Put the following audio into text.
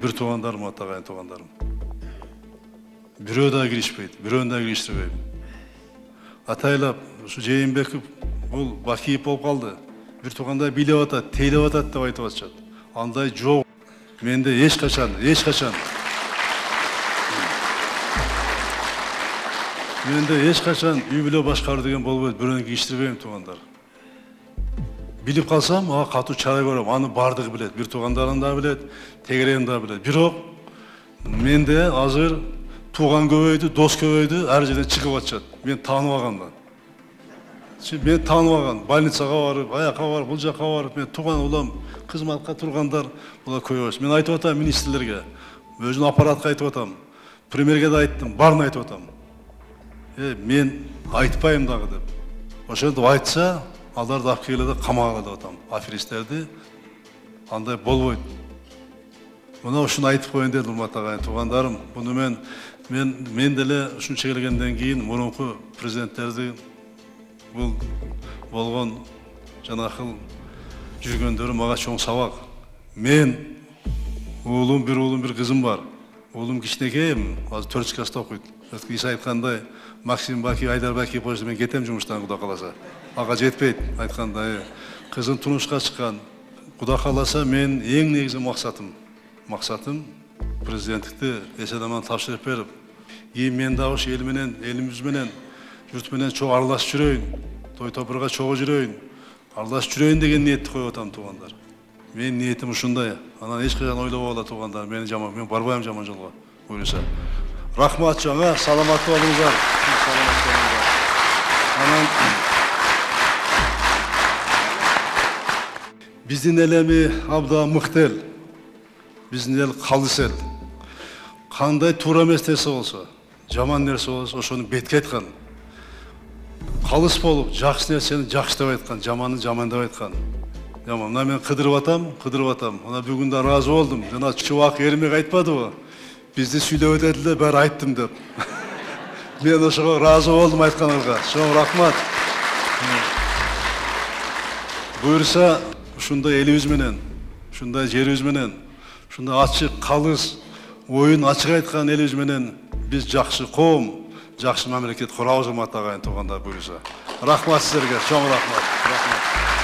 бир туугандарым, атаган туугандарым. Бирөө да киришпейт, бирөөнү да кириштирбейм. Атайлап, ушу Жээнбеков бул Бакиев болуп калды. Бир туугандай билеп атат, тейлеп атат деп айтып атышат. Андай жок. Менде эч качан. Менде эч качан үй бүлө башкаруу деген болбойт, бирөөнү кириштирбейм туугандар. Билип калсам, ага катуу чара көрөм. Аны бардыгы билет, бир туугандарым да билет, тегерегим да билет. Бирок менде азыр туган көбөйдү, дос көбөйдү, ар жерден чыгып атышат. Мен тааныбаганмын. Мен тааныбаган, больницага барып, аяка барып, бул жака барып, мен туган улам, кызматка тургандар булар көбөйөт. Мен айтып атам министрлерге, өзүнүн аппаратка айтып атам, премьерге да айттым, барын айтып атам. Мен айтпайм дагы деп. Ошентип айтса, аларды алып келгиле камага деп атам. Аферисттерди андай болбойт. Мына ушуну айтып коеюн дедим, урматтаган туугандарым. Буну мен деле ушунча келгенден кийин мурунку президенттерди бул болгон жанакыл жүргөндөрү мага чоң сабак. Мен бир уулум, бир кызым бар. Уулум кичинекейм, азыр 4 класста окуйт. Иса айткандай, Максим Бакиев, Айдар Бакиев болсо мен кетем жумуштан, Кудай кааласа. Ага жетпейт айткандай. Кызым турмушка чыккан. Кудай кааласа мен эң негизги максатым президенттикти эсен-аман тапшырып берип, кийин мен дагы ушу эл менен, элибиз менен, журт менен чогуу аралашып жүрөйүн, той топурга чогуу жүрөйүн, аралашып жүрөйүн деген ниетти коюп атам туугандар. Мен ниетим ушундай. Анан эч качан ойлобогула туугандар, мен барбайм жаман жолго. Буюрса. Рахмат жаңа, саламатты болуңуздар. Анан биздин элеми абдан мыкты эл. Биздин эл калыс эл. Кандай туура эмес нерсе болсо, жаман нерсе болсо, ошону бетке айткан. Калыс болуп, жакшы нерсени жакшы деп айткан, жаманды жаман деп айткан. Мына мен кыдырып атам. Ана бүгүн да ыраазы болдум. Жана Чубак Эрмек айтпадыбы? Бизди сүйлөп өтөт эле, баары айттым деп. Мен ошого ыраазы болдум айтканыңарга. Чоң рахмат. Буюрса, ушундай элибиз менен, ушундай жерибиз менен, ушундай ачык, калыс, оюн ачык айткан элибиз менен биз жакшы коом, жакшы мамлекет курабыз, урматтаган туугандар, буюрса. Рахмат силерге, чоң рахмат.